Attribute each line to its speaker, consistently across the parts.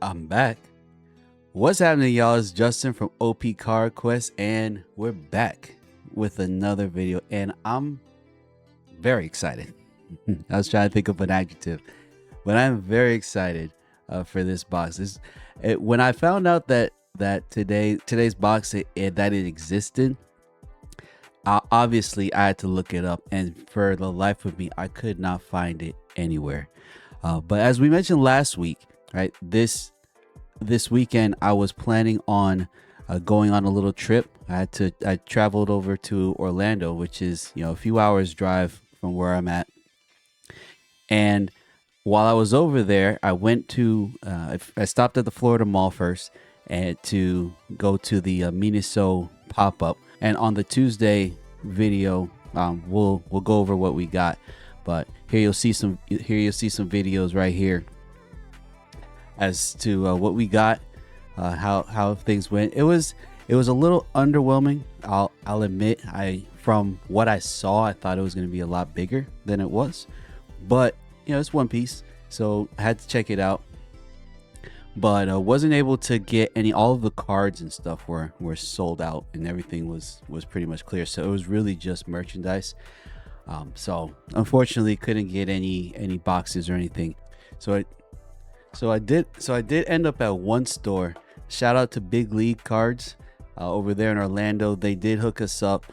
Speaker 1: I'm back. What's happening, y'all? It's Justin from OP Card Quest, and we're back with another video. And I'm very excited. I was trying to think of an adjective, but I'm very excited for this box. When I found out that today's box that it existed, obviously I had to look it up, and for the life of me, I could not find it anywhere. But as we mentioned last week, right, this weekend I was planning on going on a little trip. I traveled over to Orlando, which is a few hours drive from where I'm at. And while I was over there, I went to I stopped at the Florida Mall first and to go to the Minnesota pop-up. And on the Tuesday video, we'll go over what we got. But here you'll see some videos right here as to what we got, how things went. It was a little underwhelming. I'll admit. From what I saw, I thought it was going to be a lot bigger than it was. But it's One Piece, so I had to check it out. But wasn't able to get all of the cards and stuff were sold out, and everything was pretty much clear. So it was really just merchandise. So unfortunately couldn't get any boxes or anything. So I did end up at one store. Shout out to Big League Cards over there in Orlando. They did hook us up,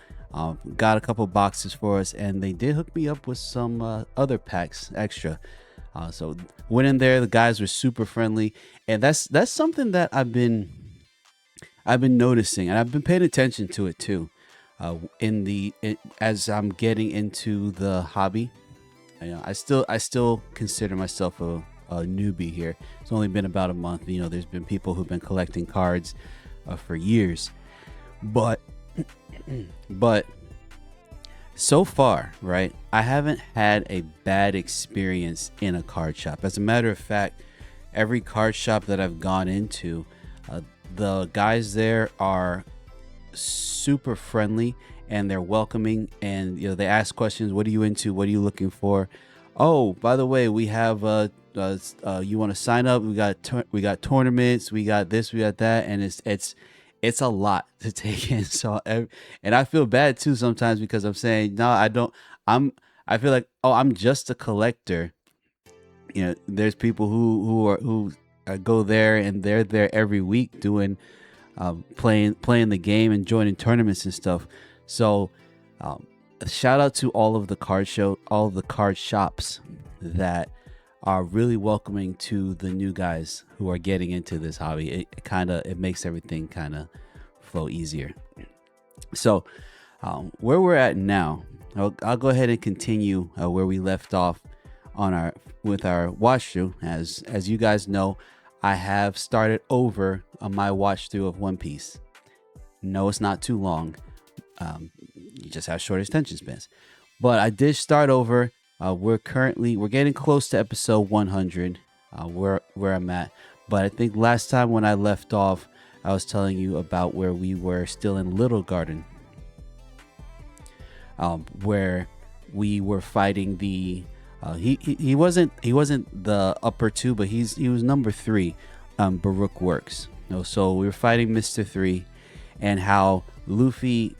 Speaker 1: got a couple boxes for us, and they did hook me up with some other packs extra. So went in there. The guys were super friendly, and that's something that I've been noticing, and I've been paying attention to it too. As I'm getting into the hobby, I still consider myself a newbie here. It's only been about a month. There's been people who've been collecting cards for years, but so far, right, I haven't had a bad experience in a card shop. As a matter of fact, every card shop that I've gone into, the guys there are super friendly and they're welcoming, and they ask questions. What are you into? What are you looking for? Oh, by the way, we have you want to sign up? We got tournaments, we got this, we got that, and it's a lot to take in. So, and I feel bad too sometimes because I'm saying, no, I don't. I feel like, oh, I'm just a collector. There's people who go there and they're there every week doing playing the game and joining tournaments and stuff. So shout out to all of the card shops that are really welcoming to the new guys who are getting into this hobby. It makes everything kind of flow easier. So where we're at now, I'll go ahead and continue where we left off with our watch through. As you guys know, I have started over on my watch through of One Piece. No, it's not too long. You just have short attention spans. But I did start over. We're getting close to episode 100, where I'm at. But I think last time when I left off, I was telling you about where we were still in Little Garden, where we were fighting the. He wasn't the upper two, but he was number 3. Baruch Works. So we were fighting Mr. 3, and how Luffy,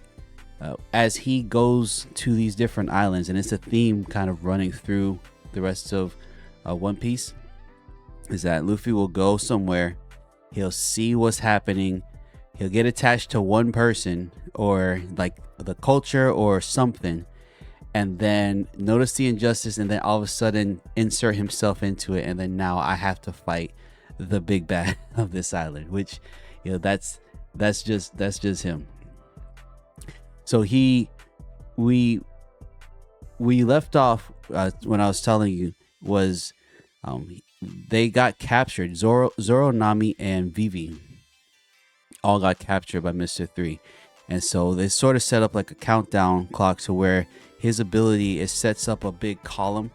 Speaker 1: as he goes to these different islands, and it's a theme kind of running through the rest of One Piece, is that Luffy will go somewhere, he'll see what's happening, he'll get attached to one person or like the culture or something, and then notice the injustice, and then all of a sudden insert himself into it, and then now I have to fight the big bad of this island, which that's just him. So we left off when I was telling you was they got captured. Zoro, Nami, and Vivi all got captured by Mr. 3, and so they sort of set up like a countdown clock to where his ability sets up a big column,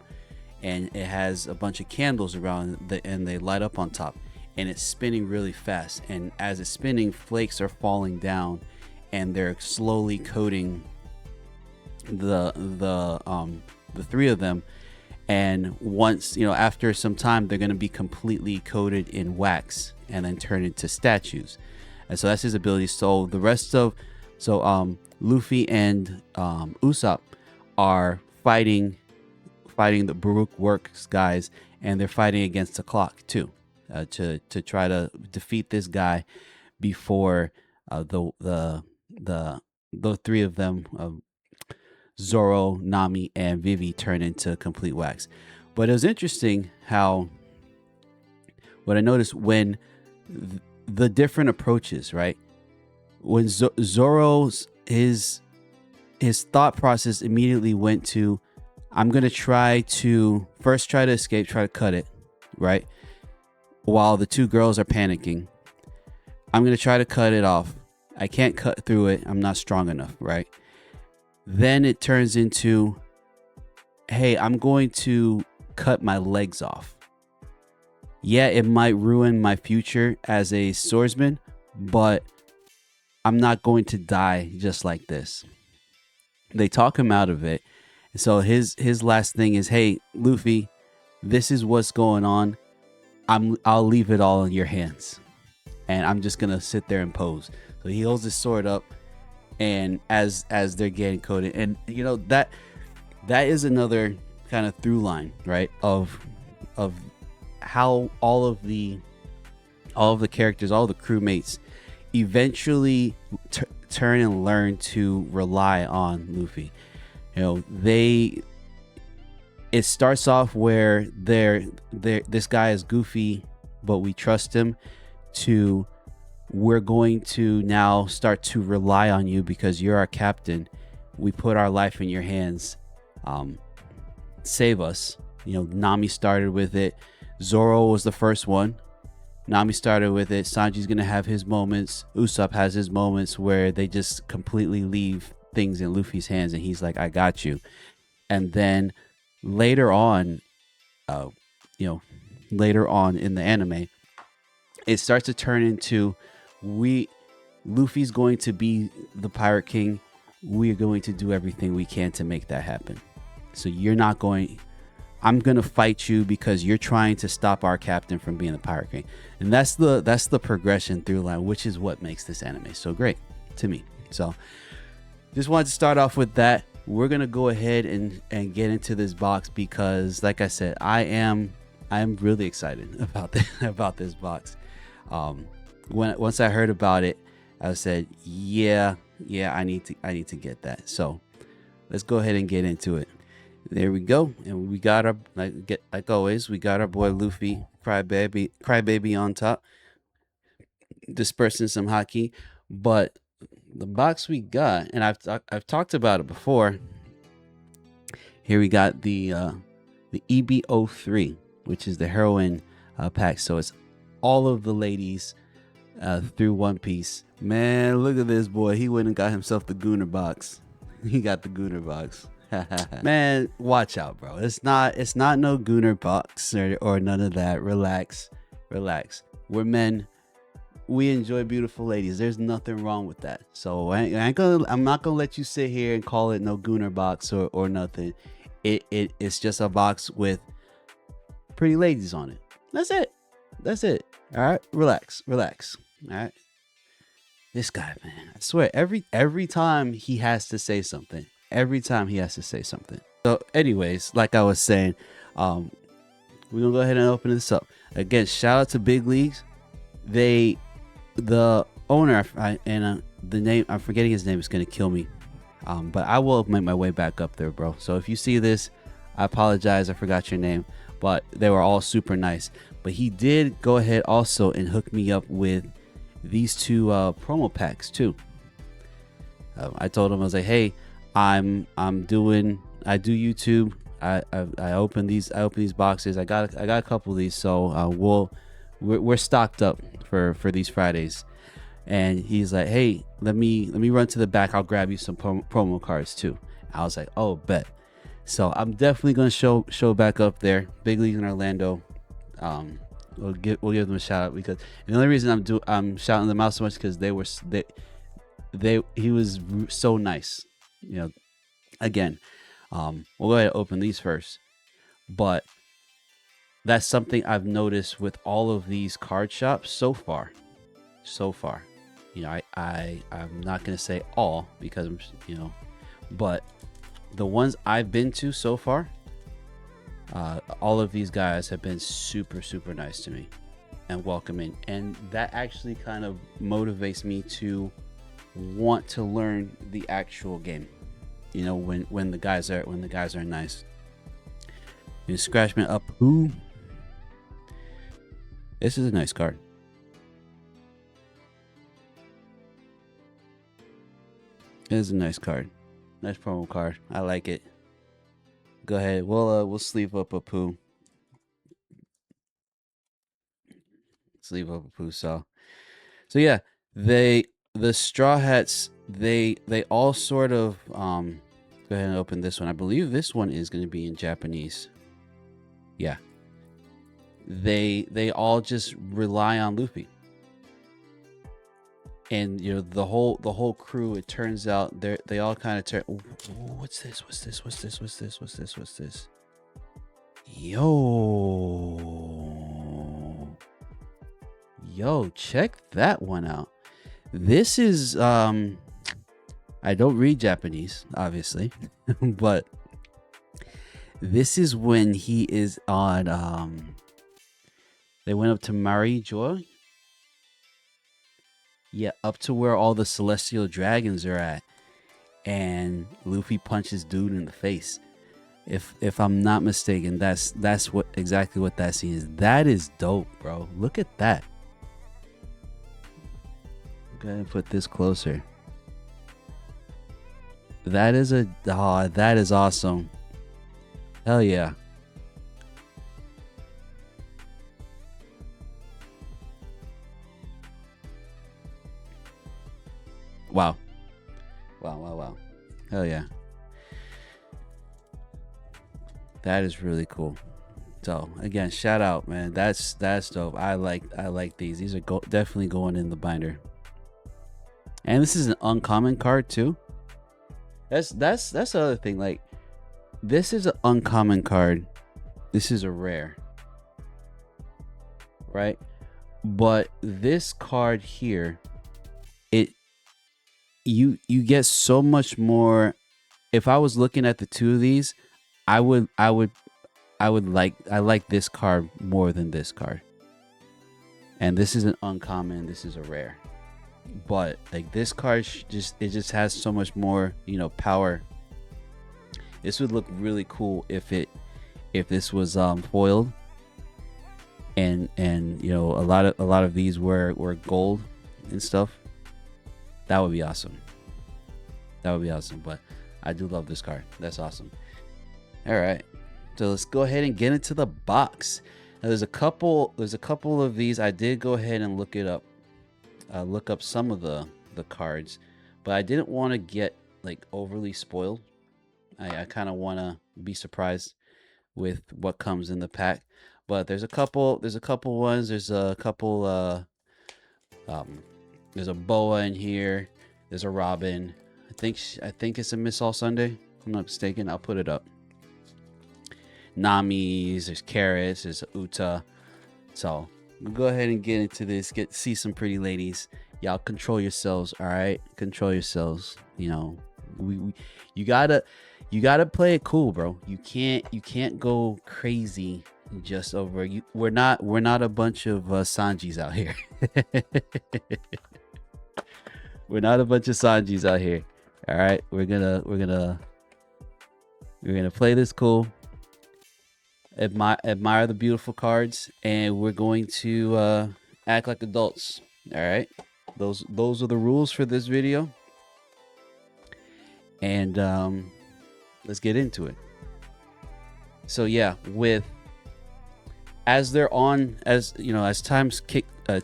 Speaker 1: and it has a bunch of candles around and they light up on top, and it's spinning really fast. And as it's spinning, flakes are falling down, and they're slowly coating the 3 of them, And once, after some time, they're going to be completely coated in wax and then turn into statues. And so that's his ability. So the rest of, Luffy and Usopp are fighting the Baruch Works guys, and they're fighting against the clock too, to try to defeat this guy before the three of them, Zoro, Nami, and Vivi, turn into complete wax. But it was interesting how what I noticed when the different approaches, right? When Zoro's his thought process immediately went to, I'm gonna try to escape, try to cut it, right? While the two girls are panicking, I'm gonna try to cut it off. I can't cut through it. I'm not strong enough, right? Then it turns into, hey, I'm going to cut my legs off. Yeah, it might ruin my future as a swordsman, but I'm not going to die just like this. They talk him out of it. So his last thing is, hey, Luffy, this is what's going on. I'll leave it all in your hands, and I'm just gonna sit there and pose. So he holds his sword up, and as they're getting coated, and that is another kind of through line, right? Of how all of the characters, all the crewmates, eventually turn and learn to rely on Luffy. It starts off where this guy is goofy, but we trust him, to we're going to now start to rely on you because you're our captain. We put our life in your hands. Save us. Nami started with it. Zoro was the first one. Nami started with it. Sanji's going to have his moments. Usopp has his moments where they just completely leave things in Luffy's hands, and he's like, I got you. And then later on in the anime, it starts to turn into, Luffy's going to be the Pirate King. We're going to do everything we can to make that happen. So I'm going to fight you because you're trying to stop our captain from being the Pirate King. And that's the progression through line, which is what makes this anime so great to me. So just wanted to start off with that. We're going to go ahead and get into this box because, like I said, I am really excited about this box. Once I heard about it, I said, yeah, I need to get that. So let's go ahead and get into it. There we go, and we got our like always, we got our boy Luffy, crybaby on top, dispersing some haki. But the box we got, and I've talked about it before. Here we got the EB03, which is the heroine pack. So it's all of the ladies through One Piece. Man, look at this boy. He went and got himself the Gooner box. He got the Gooner box. Man, watch out, bro. It's not no Gooner box or none of that. Relax. We're men. We enjoy beautiful ladies. There's nothing wrong with that. So I'm not gonna let you sit here and call it no Gooner box or nothing. It's just a box with pretty ladies on it. That's it. All right, relax. All right. This guy, man, I swear, every time he has to say something. So anyways, like I was saying, we're gonna go ahead and open this up. Again, shout out to Big Leagues. The owner, the name, I'm forgetting his name, is gonna kill me. But I will make my way back up there, bro. So if you see this, I apologize, I forgot your name. But they were all super nice. But he did go ahead also and hook me up with these two promo packs too. I told him, I was like, hey, I do YouTube. I open these boxes. I got a couple of these, so we're stocked up for these Fridays. And he's like, hey, let me run to the back. I'll grab you some promo cards too. I was like, oh, bet. So I'm definitely gonna show back up there. Big League in Orlando. We'll give them a shout out, because the only reason I'm shouting them out so much because he was so nice. Again, we'll go ahead and open these first. But that's something I've noticed with all of these card shops so far. You know, I'm not gonna say all because I'm, you know, but the ones I've been to so far, all of these guys have been super nice to me and welcoming, and that actually kind of motivates me to want to learn the actual game. You know, when the guys are nice. You scratch me up. Who? This is a nice card. It is a nice card. Nice promo card. I like it. Go ahead. We'll sleeve up a poo. Sleeve up a poo. So yeah, the Straw Hats, they all sort of go ahead and open this one. I believe this one is going to be in Japanese. Yeah. They all just rely on Luffy. And you know, the whole crew, it turns out they all kind of turn. Ooh, what's this? Yo, check that one out. This is I don't read Japanese, obviously, but this is when he is on they went up to Mari Joy. Yeah, up to where all the celestial dragons are at, and Luffy punches dude in the face. If I'm not mistaken, that's what exactly what that scene is. That is dope, bro. Look at that. Go ahead and put this closer. That is that is awesome. Hell yeah. Wow. Hell yeah. That is really cool. So again, shout out, man. That's dope. I like these. These are definitely going in the binder. And this is an uncommon card too. That's the other thing. Like, this is an uncommon card. This is a rare. Right? But this card here, you get so much more. If I was looking at the two of these, I like this card more than this card. And this is an uncommon, this is a rare. But like, this card just has so much more, you know, power. This would look really cool if this was foiled, and you know, a lot of these were gold and stuff. That would be awesome. But I do love this card. That's awesome. All right, so let's go ahead and get into the box. Now, there's a couple of these. I did go ahead and look up some of the cards, but I didn't want to get like overly spoiled. I kind of want to be surprised with what comes in the pack. But there's a couple ones. There's a couple there's a Boa in here. There's a Robin. I think it's a Miss All Sunday, if I'm not mistaken. I'll put it up. Nami's, there's Carrots, there's Uta. So we'll go ahead and get into this. See some pretty ladies. Y'all control yourselves, all right? Control yourselves. You know, you gotta play it cool, bro. You can't go crazy just over you. We're not a bunch of Sanjis out here. We're not a bunch of Sanjis out here. All right, we're gonna play this cool. Admire the beautiful cards, and we're going to act like adults. All right, those are the rules for this video, and let's get into it. So yeah, as time's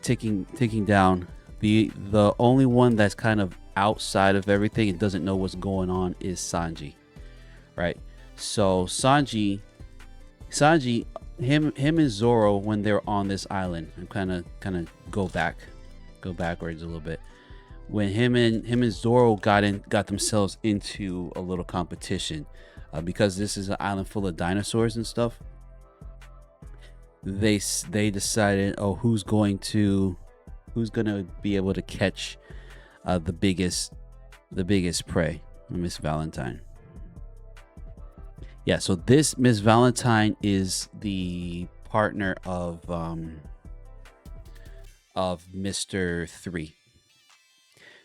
Speaker 1: ticking down, the only one that's kind of outside of everything and doesn't know what's going on is Sanji, right? So Sanji, him and Zoro, when they're on this island, I'm kind of go backwards a little bit. When him and Zoro got themselves into a little competition, because this is an island full of dinosaurs and stuff. they decided, oh, who's gonna be able to catch the biggest prey, Miss Valentine. Yeah, so this Miss Valentine is the partner of Mr. 3.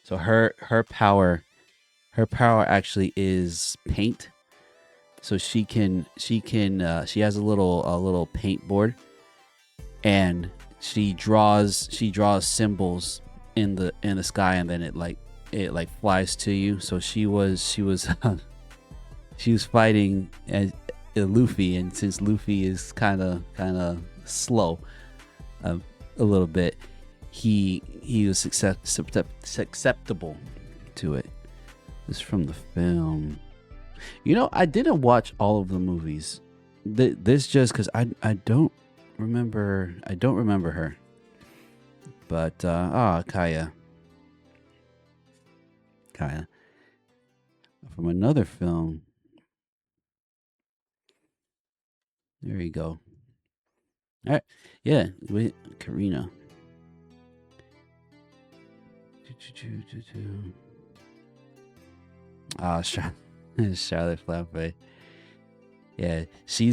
Speaker 1: So her power actually is paint. So she has a little paint board, and she draws symbols in the sky, and then it flies to you. So she was she was fighting as Luffy, and since Luffy is kind of slow a little bit, he was acceptable to it. This is from the film. I didn't watch all of the movies. This just because I don't remember her. But Kaya from another film. There you go. All right, yeah, with Karina. Charlotte Flamme. Yeah, she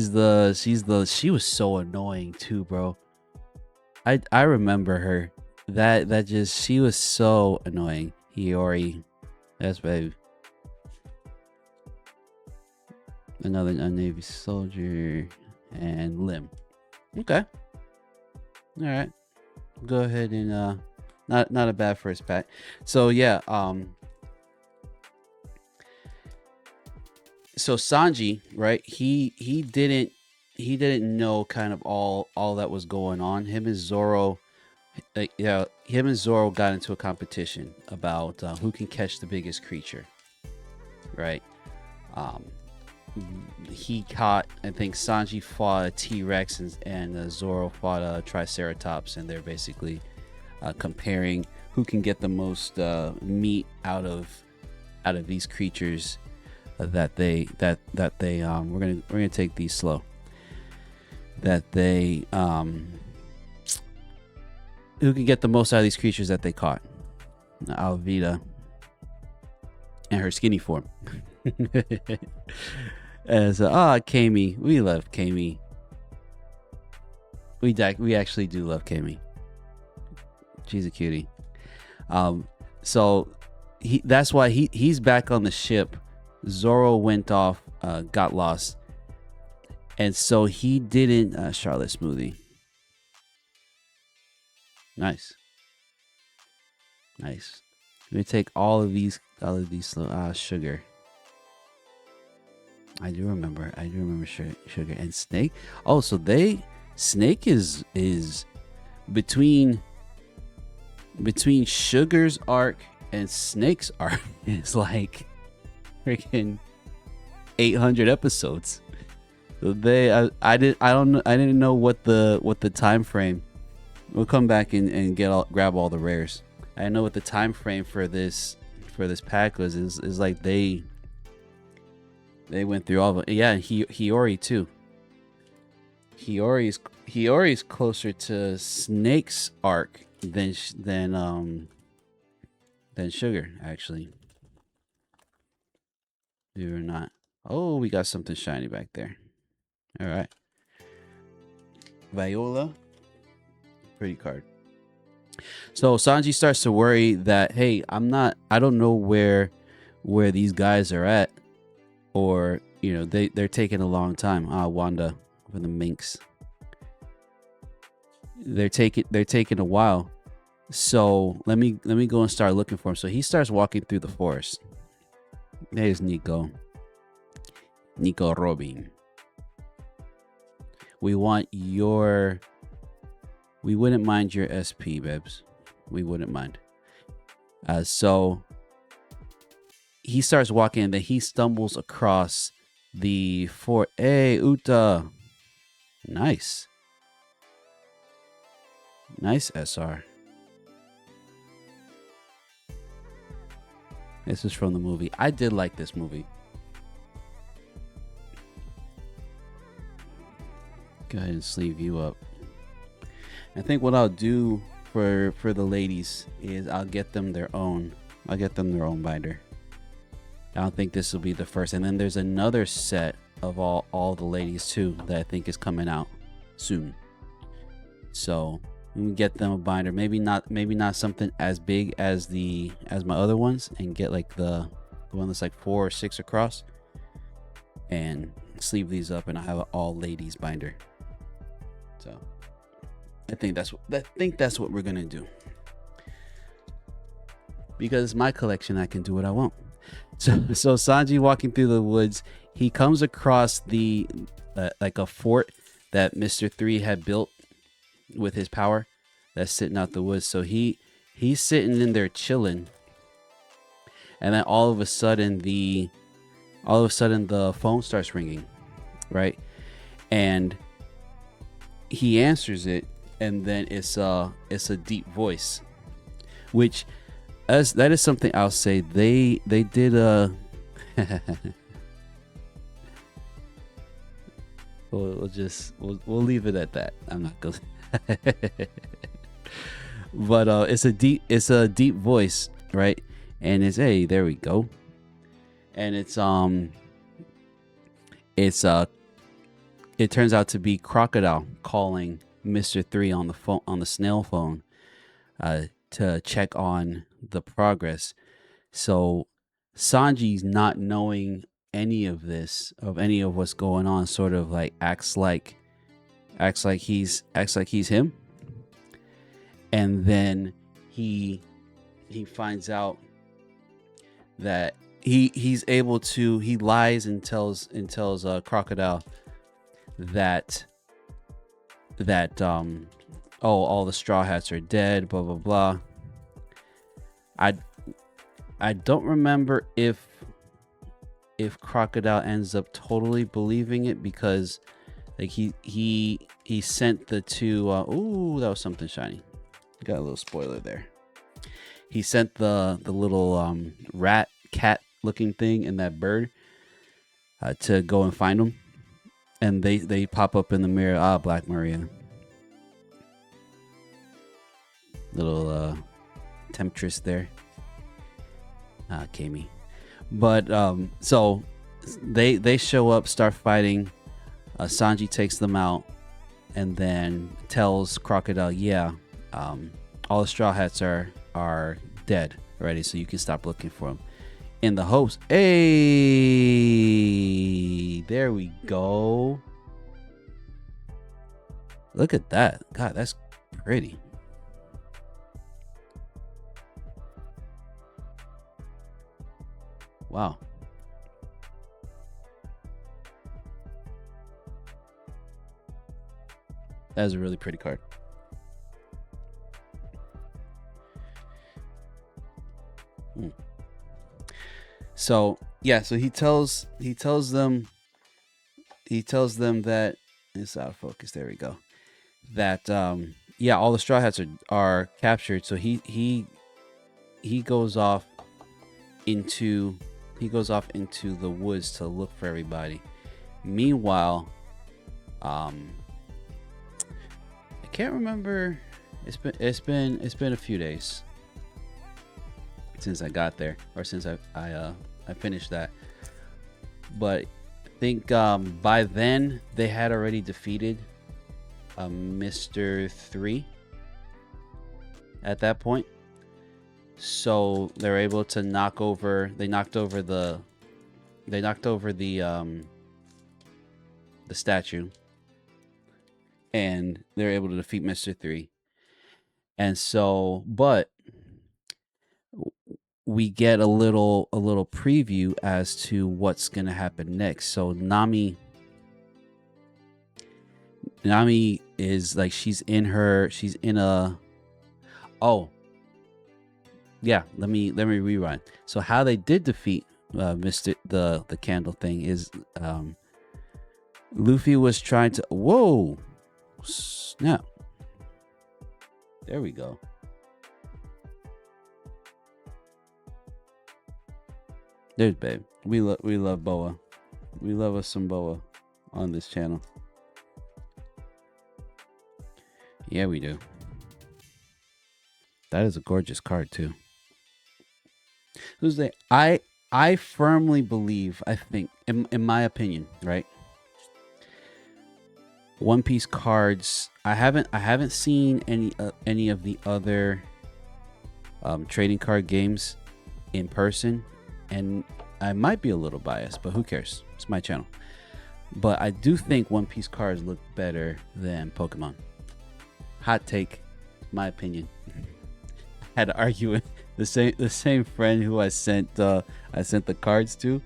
Speaker 1: was so annoying too, bro. I remember her. She was so annoying. Hiyori, that's babe. Another Navy soldier, and Lim. Okay. All right. Go ahead and not a bad first pack. So yeah, so Sanji, right? He didn't know kind of all that was going on. Him and Zoro got into a competition about who can catch the biggest creature, right? He caught, I think Sanji fought a T-Rex, and Zoro fought a Triceratops, and they're basically comparing who can get the most meat out of these creatures that they we're gonna take these slow, that they who can get the most out of these creatures that they caught. Alvida and her skinny form. As Kami, we love Kami. We actually do love Kami. She's a cutie. So that's why he's back on the ship. Zoro went off, got lost, and so he didn't. Charlotte Smoothie. Nice. Let me take all of these sugar. I do remember sugar and Snake. Oh, so Snake is between Sugar's arc and Snake's arc is like freaking 800 episodes. So I didn't know what the time frame. We'll come back and grab all the rares. I didn't know what the time frame for this pack was. Is like they went through all of it. Yeah, Hiyori too. Hiyori's closer to Snake's arc than Sugar, actually. Believe it or not. Oh, we got something shiny back there. All right. Viola. Pretty card. So Sanji starts to worry that, hey, I don't know where these guys are at, or they're taking a long time. Wanda for the minks. They're taking a while. So let me go and start looking for him. So he starts walking through the forest. There's Nico Robin. We wouldn't mind your SP, Bebs. We wouldn't mind. So he starts walking, and then he stumbles across the fort. Hey, Uta. Nice SR. This is from the movie. I did like this movie. Go ahead and sleeve you up. I think what I'll do for the ladies is I'll get them their own. I'll get them their own binder. I don't think this will be the first. And then there's another set of all the ladies too that I think is coming out soon. So we can get them a binder. Maybe not something as big as my other ones, and get like the one that's like 4 or 6 across, and sleeve these up, and I have an all ladies binder. So I think that's what we're gonna do, because it's my collection. I can do what I want. So Sanji walking through the woods, he comes across the like a fort that Mr. 3 had built with his power, that's sitting out the woods. So he's sitting in there chilling, and then all of a sudden the phone starts ringing, right? And he answers it, and then it's a deep voice, which that is something I'll say they did a we'll leave it at that. I'm not gonna but it's a deep voice, right? And it's, hey, there we go. And it turns out to be Crocodile calling Mr. 3 on the phone, on the snail phone, to check on the progress. So Sanji's not knowing any of this, of any of what's going on, sort of like acts like he's him. And then he finds out that he lies and tells Crocodile that all the Straw Hats are dead, blah blah blah. I don't remember if Crocodile ends up totally believing it, because like he sent the two ooh, that was something shiny. Got a little spoiler there. He sent the little rat cat looking thing and that bird to go and find them, and they pop up in the mirror. Black Maria, little temptress there, Kami. But so they show up, start fighting. Sanji takes them out, and then tells Crocodile, yeah, all the Straw Hats are dead already, so you can stop looking for them. In the hopes, hey, there we go. Look at that. God, that's pretty. Wow. That is a really pretty card. So yeah, so he tells them that it's out of focus. There we go. That yeah, all the Straw Hats are captured. So he goes off into the woods to look for everybody. Meanwhile, I can't remember. It's been a few days since I got there, or since I finished that. But I think by then they had already defeated Mr. 3 at that point. So they're able to knock over the statue, and they're able to defeat Mr. 3. And so, but we get a little preview as to what's gonna happen next. So Nami is like, she's in a let me rewind. So how they did defeat Mr. the candle thing is Luffy was trying to, whoa, snap, there we go. There's babe. We love Boa. We love us some Boa on this channel. Yeah, we do. That is a gorgeous card too. Who's the I firmly believe, I think, in my opinion, right? One Piece cards. I haven't seen any of the other trading card games in person, and I might be a little biased, but who cares? It's my channel. But I do think One Piece cards look better than Pokemon. Hot take, my opinion. Had to argue with the same friend who I sent the cards to.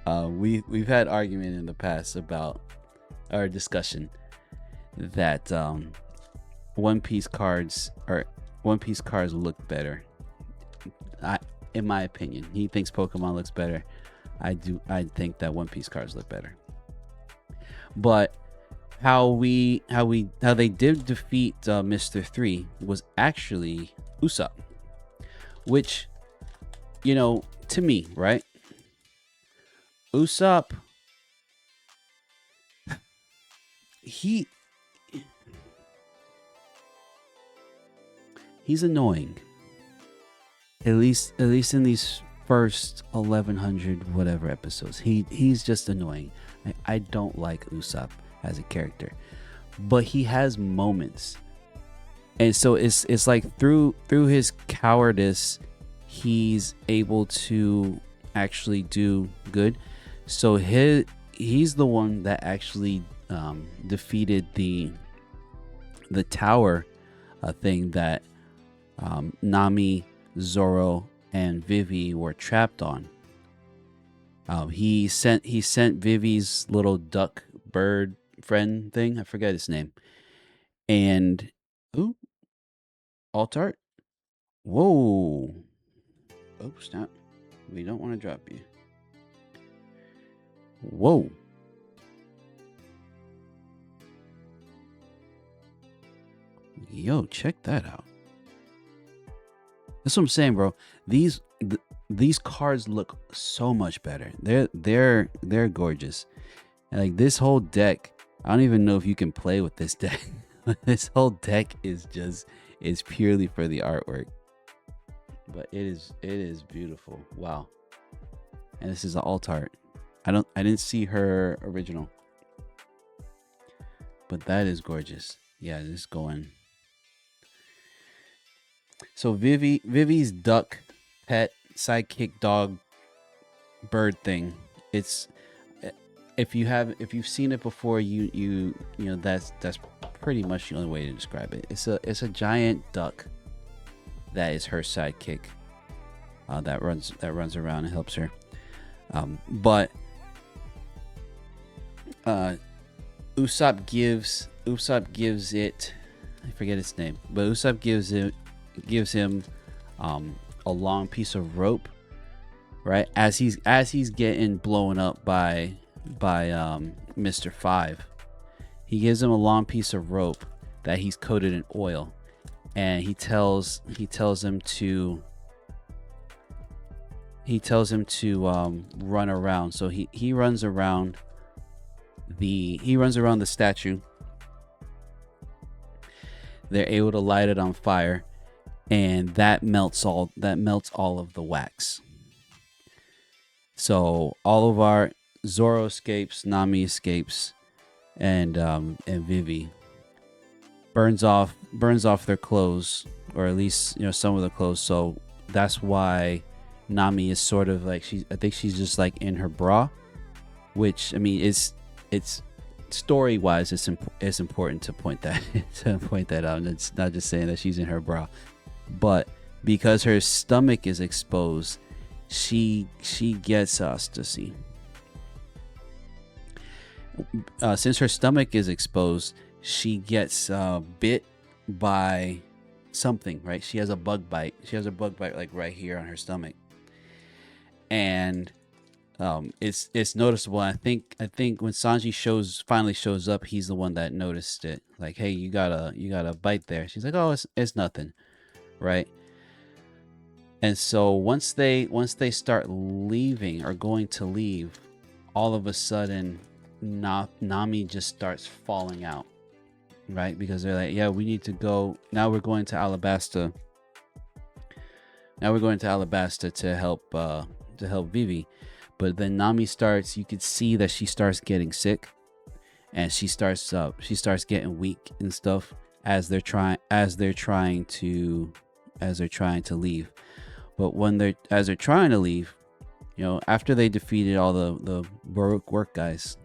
Speaker 1: We've had argument in the past about our discussion that One Piece cards look better. In my opinion, he thinks Pokemon looks better. I think that One Piece cards look better. But how they did defeat Mr. 3 was actually Usopp, which, you know, to me, right? Usopp, he's annoying. At least in these first 1100 whatever episodes, he's just annoying. I don't like Usopp as a character, but he has moments, and so it's like through his cowardice, he's able to actually do good. So he's the one that actually defeated the tower thing that Nami, Zoro, and Vivi were trapped on. He sent Vivi's little duck bird friend thing. I forget his name. And alt art. Whoa! Oh snap! We don't want to drop you. Whoa! Yo, check that out. That's what I'm saying, bro. These cards look so much better. They're gorgeous. And like this whole deck, I don't even know if you can play with this deck. This whole deck is purely for the artwork. But it is beautiful. Wow. And this is the alt art. I didn't see her original. But that is gorgeous. Yeah, this is going. So Vivi's duck pet sidekick dog bird thing. It's if you've seen it before, you know that's pretty much the only way to describe it. It's a giant duck that is her sidekick that runs around and helps her. But Usopp gives it, I forget its name, but Usopp gives him a long piece of rope, right? As he's getting blown up by Mr. 5, he gives him a long piece of rope that he's coated in oil, and he tells him to run around. So he runs around the statue. They're able to light it on fire, and that melts all of the wax. So all of our Zoro escapes, Nami escapes, and Vivi burns off their clothes, or at least some of the clothes. So that's why Nami is sort of like I think she's just like in her bra, which I mean it's story wise it's important to point that out. And it's not just saying that she's in her bra, but because her stomach is exposed, she gets ecstasy. Since her stomach is exposed, she gets bit by something, right? She has a bug bite. Like right here on her stomach, and it's noticeable. I think when Sanji finally shows up, he's the one that noticed it. Like, hey, you got a bite there. She's like, oh, it's nothing, right? And so once they start leaving or going to leave, all of a sudden Nami just starts falling out. right? Because they're like, yeah, we need to go. Now we're going to Alabasta. Now we're going to Alabasta to help Vivi. But then Nami starts, you could see that she starts getting sick, and she starts getting weak and stuff as they're trying to leave. But as they're trying to leave, you know, after they defeated all the Baruch work guys,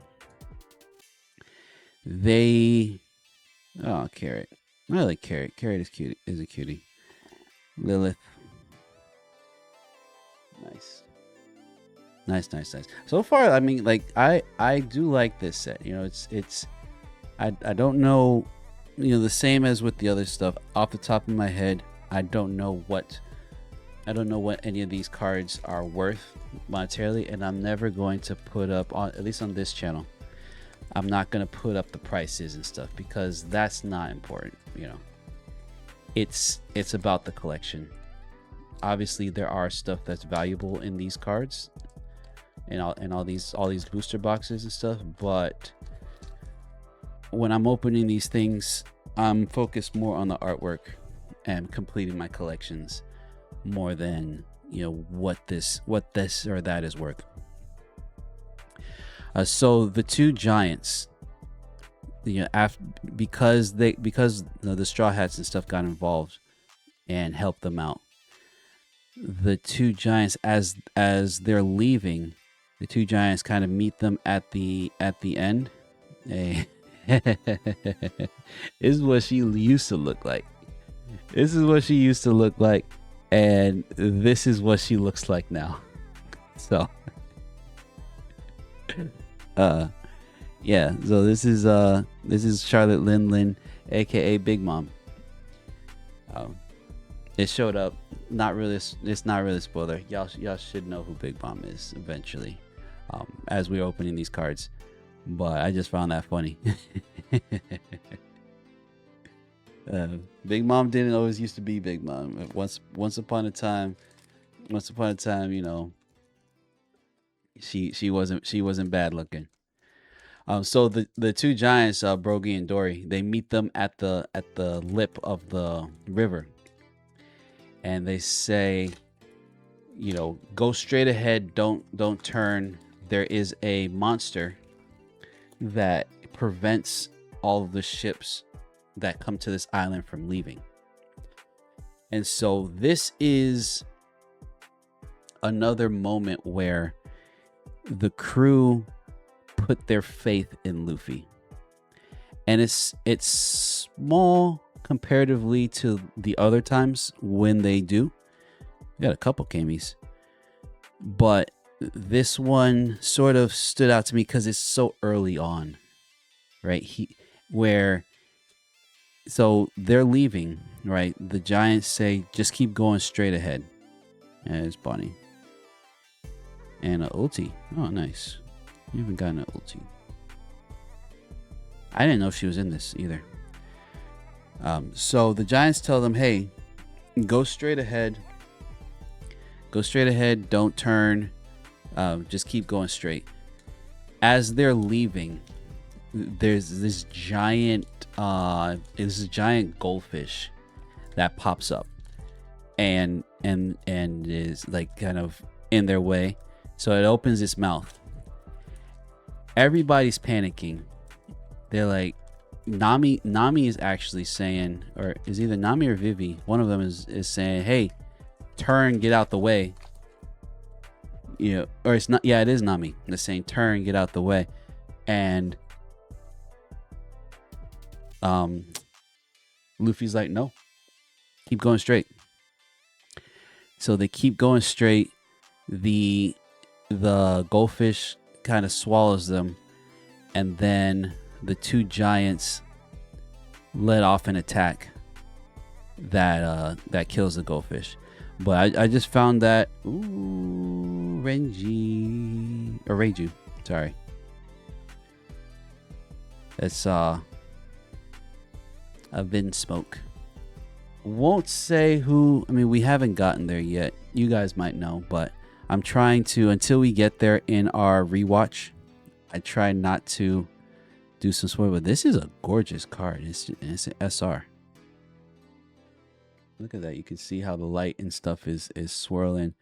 Speaker 1: they Carrot. I like Carrot. Carrot is cute. Is a cutie. Lilith. Nice. So far, I mean, like I do like this set. You know, it's I don't know, you know, the same as with the other stuff. Off the top of my head, I don't know what any of these cards are worth monetarily, and I'm never going to put up on, at least on this channel, I'm not going to put up the prices and stuff, because that's not important. You know, it's about the collection. Obviously there are stuff that's valuable in these cards and all these booster boxes and stuff, but when I'm opening these things, I'm focused more on the artwork and completing my collections more than, you know, what this or that is worth. So the two giants, you know, because you know, the Straw Hats and stuff got involved and helped them out. The two giants, as they're leaving, the two giants kind of meet them at the end. Hey. This is what she used to look like. And this is what she looks like now. So yeah, so this is Charlotte Lin, aka Big Mom. It showed up. It's not really a spoiler. Y'all should know who Big Mom is eventually, as we're opening these cards. But I just found that funny. Big Mom didn't always used to be Big Mom. Once upon a time, you know, she wasn't bad looking. So the two giants, Brogy and Dory, they meet them at the lip of the river, and they say, you know, go straight ahead, don't turn. There is a monster that prevents all of the ships that come to this island from leaving. And so this is another moment where the crew put their faith in Luffy. And it's small comparatively to the other times when they do. We got a couple Kamis. But this one sort of stood out to me because it's so early on, right? So they're leaving, right? The giants say, just keep going straight ahead. And it's Bonnie. And an ulti. Oh, nice. You haven't gotten an ulti. I didn't know she was in this either. So the giants tell them, hey, go straight ahead. Go straight ahead. Don't turn. Just keep going straight. As they're leaving, there's this giant goldfish that pops up and is like kind of in their way. So it opens its mouth. Everybody's panicking. They're like, Nami is actually saying, or is either Nami or Vivi, one of them is saying, hey, turn, get out the way. You know, or it's not, yeah, it is Nami that's saying turn, get out the way. And Luffy's like, no, keep going straight. So they keep going straight. The goldfish kind of swallows them, and then the two giants let off an attack that kills the goldfish. But I just found that Reiju, sorry. It's a Vin Smoke. Won't say who. I mean, we haven't gotten there yet. You guys might know, but I'm trying to, until we get there in our rewatch, I try not to do some spoil. But this is a gorgeous card. It's an SR. Look at that. You can see how the light and stuff is swirling.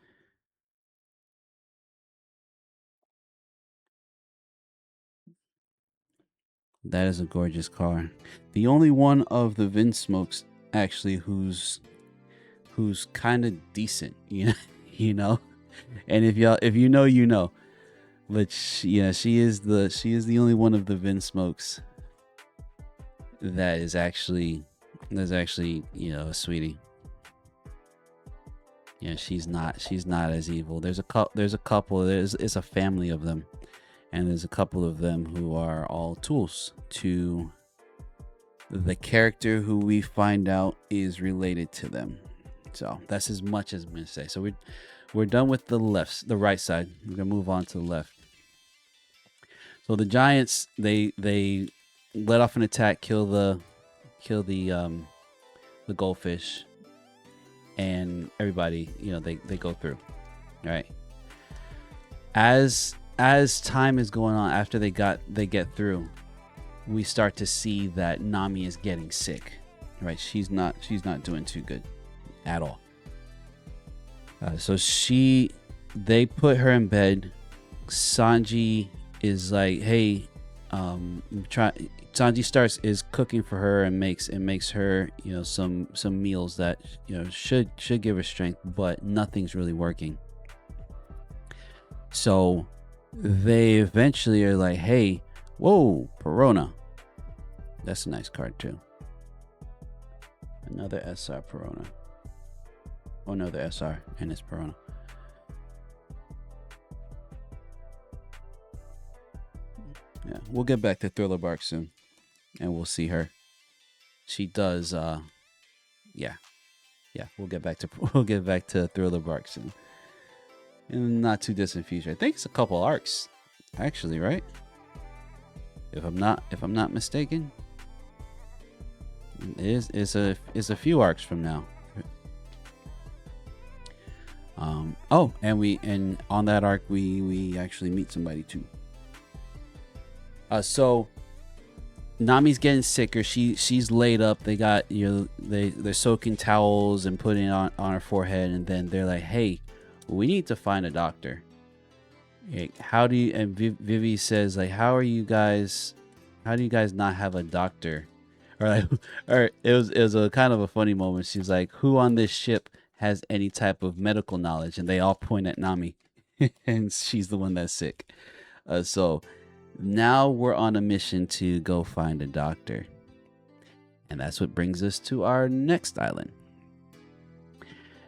Speaker 1: That is a gorgeous card. The only one of the Vinsmokes actually who's kind of decent, you know. And if you know, you know. But she is the only one of the Vinsmokes that's actually a sweetie. Yeah, she's not as evil. There's a couple. It's a family of them, and there's a couple of them who are all tools to the character who we find out is related to them. So that's as much as I'm gonna say. So we're done with the right side. We're gonna move on to the left. So the giants, they let off an attack, kill the goldfish, and everybody, they go through. All right. As time is going on, after they get through, we start to see that Nami is getting sick. Right? She's not doing too good at all. So they put her in bed. Sanji is like, hey, Sanji is cooking for her and makes her, some meals that, should give her strength, but nothing's really working. So they eventually are like, hey, whoa, Perona. That's a nice card too. Another SR Perona. Oh, another SR, and it's Perona. Yeah, we'll get back to Thriller Bark soon, and we'll see her. She does, yeah. We'll get back to Thriller Bark soon, in the not too distant future. I think it's a couple arcs, actually, right? If I'm not mistaken, it's a few arcs from now. And on that arc we actually meet somebody too. So Nami's getting sicker. She's laid up. They got they're soaking towels and putting it on her forehead, and then they're like, hey, we need to find a doctor. How do you? And Vivi says, like, how do you guys not have a doctor? Or it was a kind of a funny moment. She's like, who on this ship has any type of medical knowledge? And they all point at Nami, and she's the one that's sick. So now we're on a mission to go find a doctor, and that's what brings us to our next island.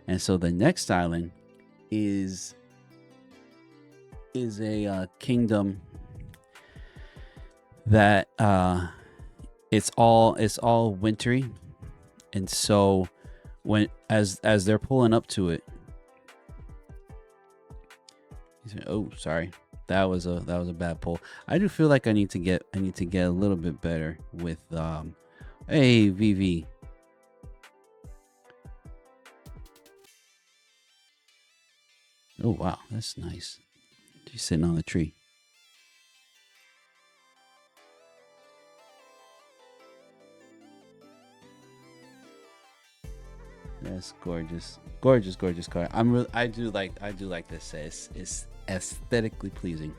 Speaker 1: And so the next island is a kingdom that it's all wintry, and so as they're pulling up to it, oh, sorry, that was a bad pull. I do feel like I need to get a little bit better with hey, VV. Oh wow, that's nice. She's sitting on the tree. That's gorgeous, gorgeous card. I do like this. It's aesthetically pleasing.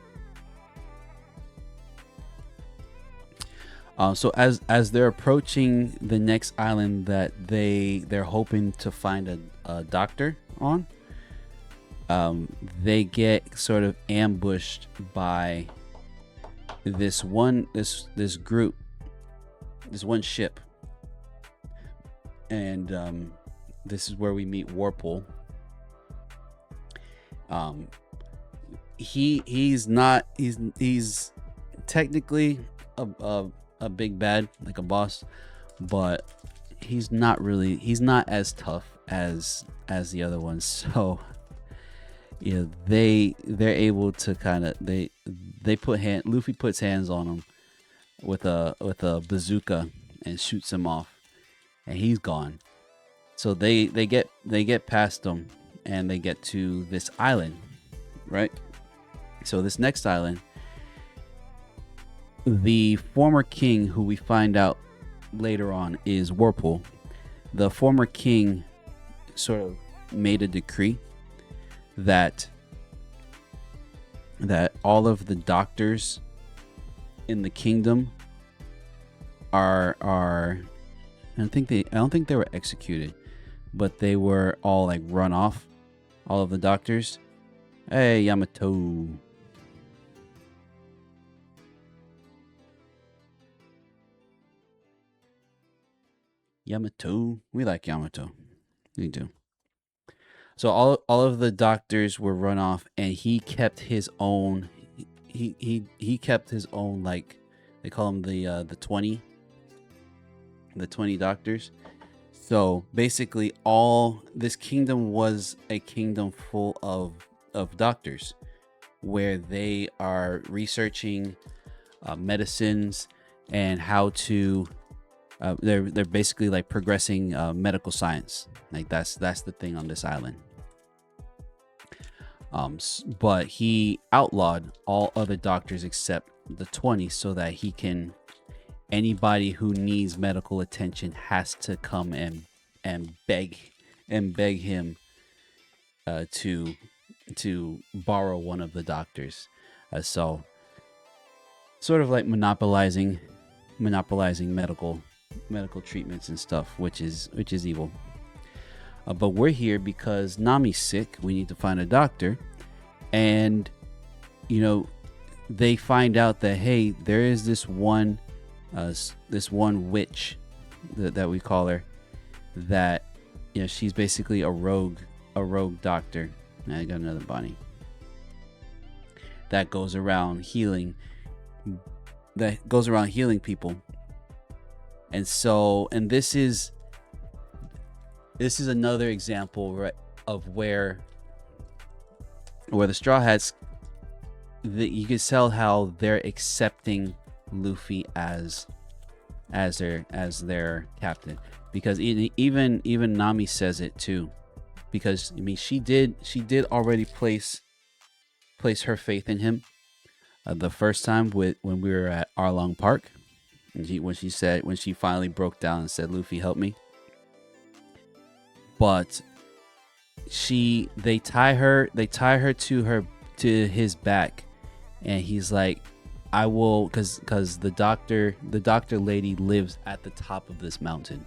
Speaker 1: So as they're approaching the next island that they're hoping to find a doctor on, they get sort of ambushed by this one ship, and this is where we meet Warple. He's technically a big bad, like a boss, but he's not as tough as the other ones. So they're able to kind of Luffy puts hands on him with a bazooka and shoots him off, and he's gone. So they get past him, and they get to this island, right? So this next island the former king, who we find out later on is Whirlpool, the former king sort of made a decree that all of the doctors in the kingdom are I don't think they were executed, but they were all like run off. All of the doctors. Hey, Yamato. Yamato. We like Yamato. We do. So all of the doctors were run off, and he kept his own. He kept his own, like they call him the 20 doctors. So basically, all this kingdom was a kingdom full of doctors, where they are researching medicines and how to. They're basically like progressing medical science. Like that's the thing on this island. But he outlawed all other doctors except the 20, so that he can. Anybody who needs medical attention has to come and beg him to borrow one of the doctors. So sort of like monopolizing medical treatments and stuff, which is evil. But we're here because Nami's sick. We need to find a doctor, and they find out that, hey, there is this one witch that we call her, that she's basically a rogue doctor. Now I got another bunny that goes around healing people. And this is another example, right, of where the Straw Hats, you can tell how they're accepting Luffy as their captain, because even Nami says it too, because I mean she did already place her faith in him the first time when we were at Arlong Park, and when she finally broke down and said, Luffy, help me. But they tie her to his back, and he's like, I will, because the doctor lady lives at the top of this mountain,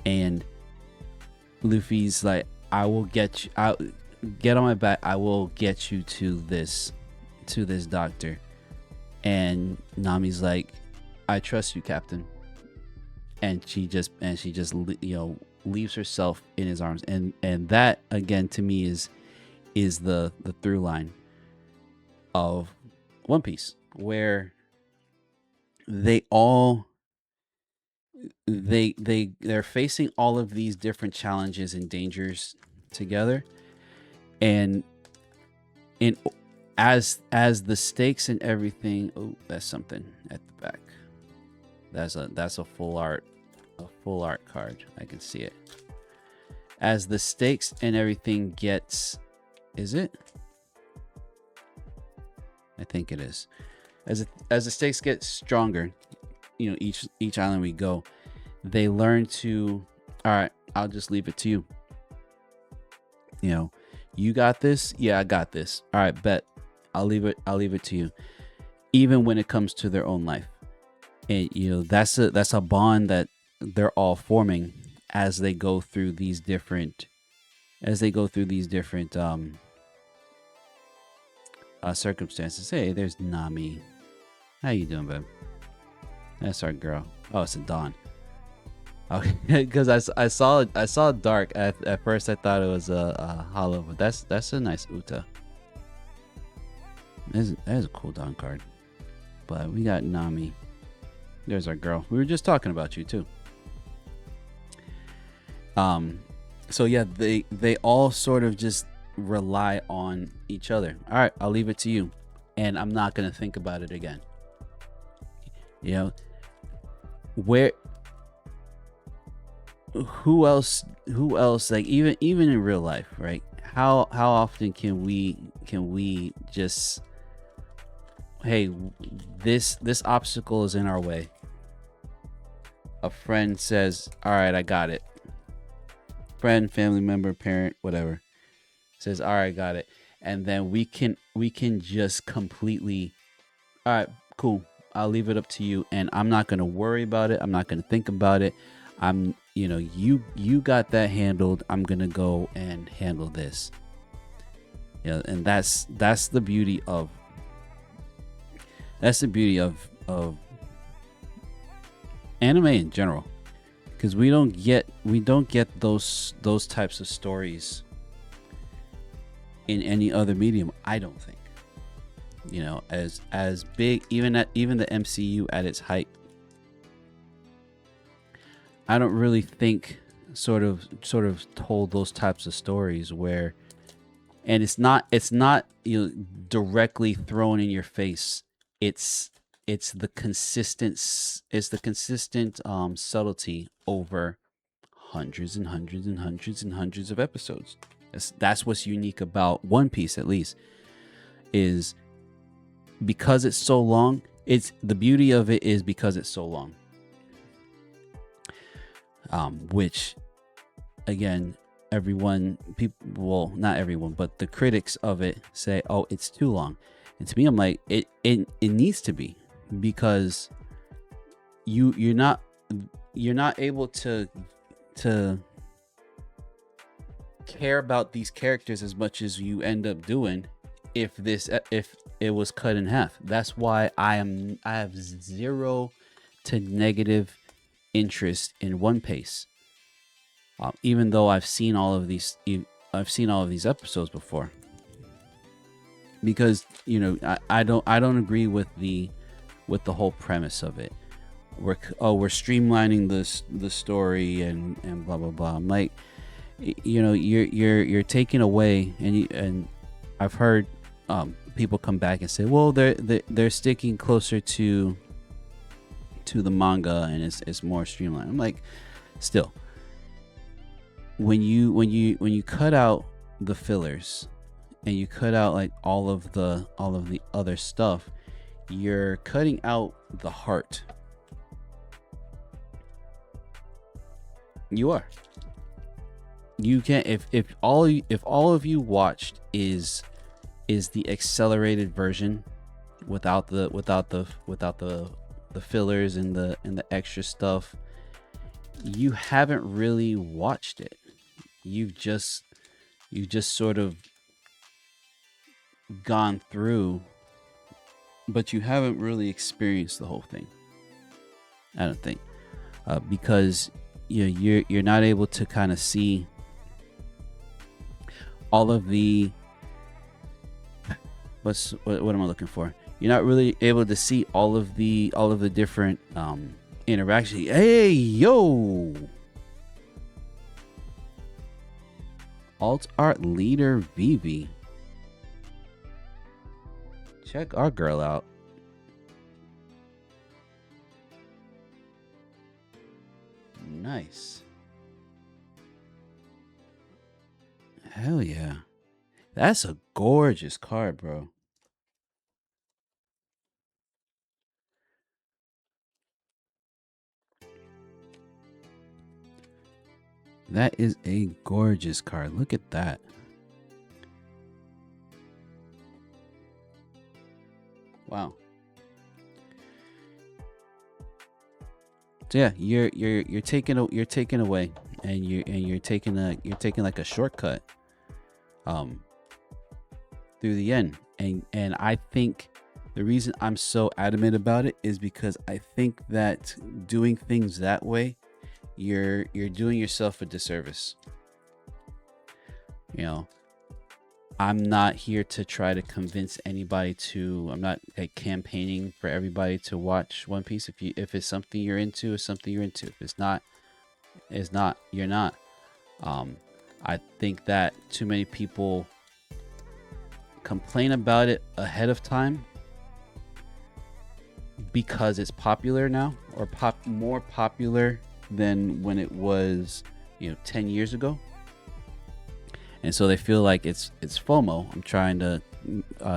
Speaker 1: and Luffy's like, I will get you, I'll get on my back, I will get you to this doctor. And Nami's like, I trust you, Captain. And she just leaves herself in his arms, and that again to me is the through line of One Piece, where they're facing all of these different challenges and dangers together, and as the stakes and everything. Oh, that's something at the back. That's a full art card. I can see it. As the stakes and everything gets, is it? I think it is. As the stakes get stronger, each island we go, they learn to, all right, I'll just leave it to you. You got this? Yeah, I got this. All right, bet. I'll leave it to you. Even when it comes to their own life. And that's a bond that they're all forming as they go through these different circumstances. Hey, there's Nami. How you doing, babe? That's our girl. Oh, it's a Dawn. Okay, because I saw dark at first. I thought it was a hollow, but that's a nice Uta. That is a cool Dawn card. But we got Nami. There's our girl. We were just talking about you too. So yeah, they all sort of just rely on each other. All right, I'll leave it to you, and I'm not gonna think about it again. Who else, like even in real life, right? How often can we just hey, this obstacle is in our way. A friend says, all right, I got it. Friend, family member, parent, whatever, says, all right, got it. And then we can just completely, all right, cool, I'll leave it up to you, and I'm not going to worry about it, I'm not going to think about it. I'm, you got that handled, I'm going to go and handle this. And that's the beauty of anime in general, because we don't get those types of stories in any other medium, I don't think. As big, even the MCU at its height, I don't really think sort of told those types of stories where, and it's not directly thrown in your face. It's the consistent subtlety over hundreds and hundreds and hundreds and hundreds of episodes. That's what's unique about One Piece, at least, is because it's so long. It's the beauty of it is because it's so long. Which, again, not everyone, but the critics of it say, oh, it's too long. And to me, I'm like, it needs to be, because you're not able to care about these characters as much as you end up doing if it was cut in half. That's why I have zero to negative interest in One Piece, even though I've seen all of these episodes before, because I don't agree with the whole premise of it. We're streamlining the story and blah blah blah. I'm like, you're taking away, and I've heard people come back and say, well, they're sticking closer to the manga and it's more streamlined. I'm like, still, when you cut out the fillers and you cut out like all of the other stuff, you're cutting out the heart. You are. You can't, if all of you watched is the accelerated version without the fillers and the extra stuff, you haven't really watched it. You've just sort of gone through, but you haven't really experienced the whole thing, I don't think, because you're not able to kind of see all of the what am I looking for? You're not really able to see all of the different interactions. Hey, yo, alt art leader Vivi, check our girl out. Nice. Hell yeah. That's a gorgeous card, bro. That is a gorgeous card. Look at that. Wow. So yeah, you're taking away, and you're taking like a shortcut through the end, and I think the reason I'm so adamant about it is because I think that doing things that way, you're doing yourself a disservice. I'm not here to try to convince anybody I'm not like campaigning for everybody to watch One Piece. If it's something you're into, it's something you're into. If it's not, you're not. I think that too many people complain about it ahead of time because it's popular now, or more popular than when it was 10 years ago, and so they feel like it's FOMO. I'm trying to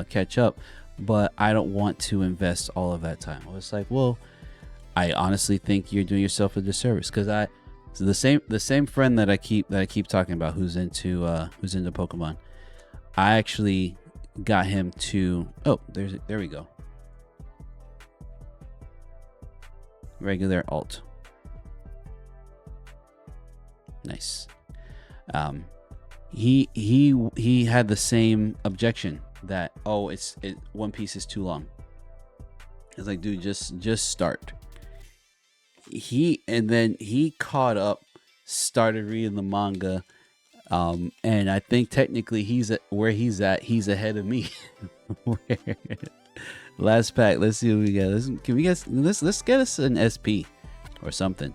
Speaker 1: catch up, but I don't want to invest all of that time. I was like, well, I honestly think you're doing yourself a disservice, because so the same friend that I keep talking about who's into Pokemon. I actually got him to there we go. Regular alt. Nice. He had the same objection that One Piece is too long. It's like, dude, just start. Then he caught up, started reading the manga, and I think technically he's ahead of me. Last pack, let's see what we got. Let's get us an SP or something.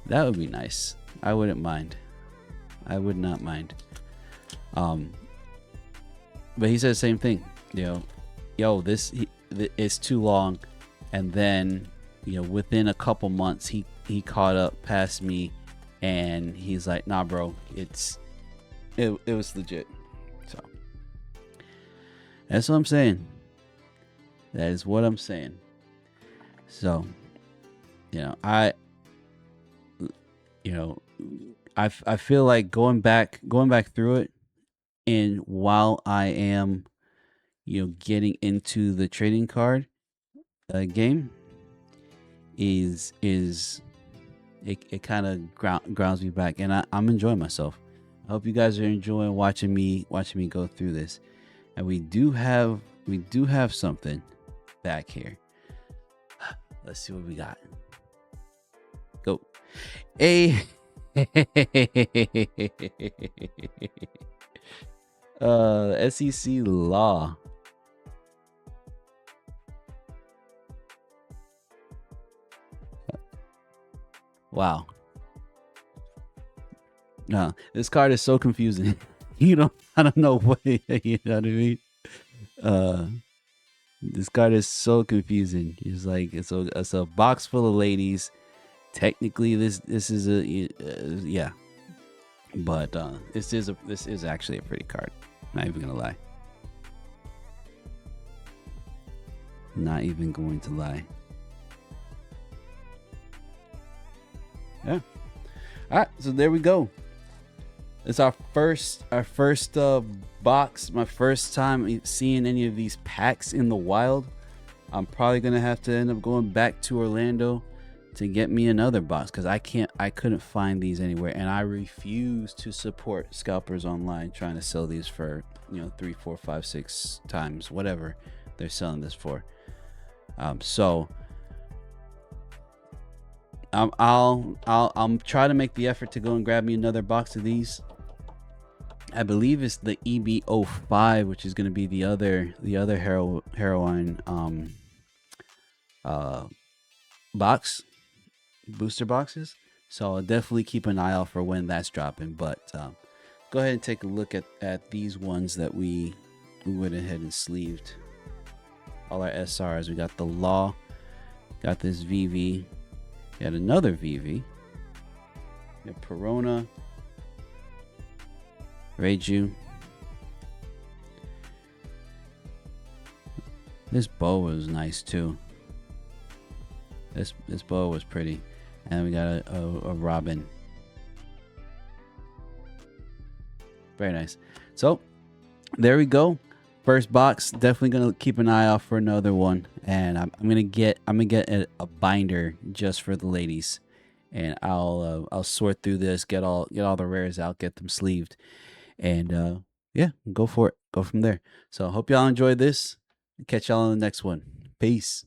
Speaker 1: That would be nice. I wouldn't mind. I would not mind. But he said the same thing. It's too long, and then within a couple months he caught up past me, and he's like, nah, bro, it was legit. So that's what I'm saying. That is what I'm saying. So I feel like going back through it, and while I am getting into the trading card game, it kind of grounds me back, and I'm enjoying myself. I hope you guys are enjoying watching me go through this. And we do have something back here. Let's see what we got. Go. SEC Law. Wow. No, this card is so confusing. I don't know what, you know what I mean? This card is so confusing. It's like it's a box full of ladies. Technically, this is yeah, but this is actually a pretty card. Not even gonna lie. Not even going to lie. Yeah. All right, so there we go. It's our first box. My first time seeing any of these packs in the wild. I'm probably gonna have to end up going back to Orlando to get me another box, because I couldn't find these anywhere, and I refuse to support scalpers online trying to sell these for 3, 4, 5, 6 times whatever they're selling this for. So I'll try to make the effort to go and grab me another box of these. I believe it's the EB05, which is going to be the other heroine box, booster boxes. So I'll definitely keep an eye out for when that's dropping. But go ahead and take a look at these ones that we went ahead and sleeved. All our SRs. We got the Law, got this VV, got another VV, got Perona, Reiju. This bow was nice too. This bow was pretty. And we got a Robin. Very nice. So there we go. First box. Definitely gonna keep an eye out for another one. And I'm gonna get a binder just for the ladies. And I'll sort through this, get all the rares out, get them sleeved. And yeah, go for it. Go from there. So hope y'all enjoyed this. Catch y'all on the next one. Peace.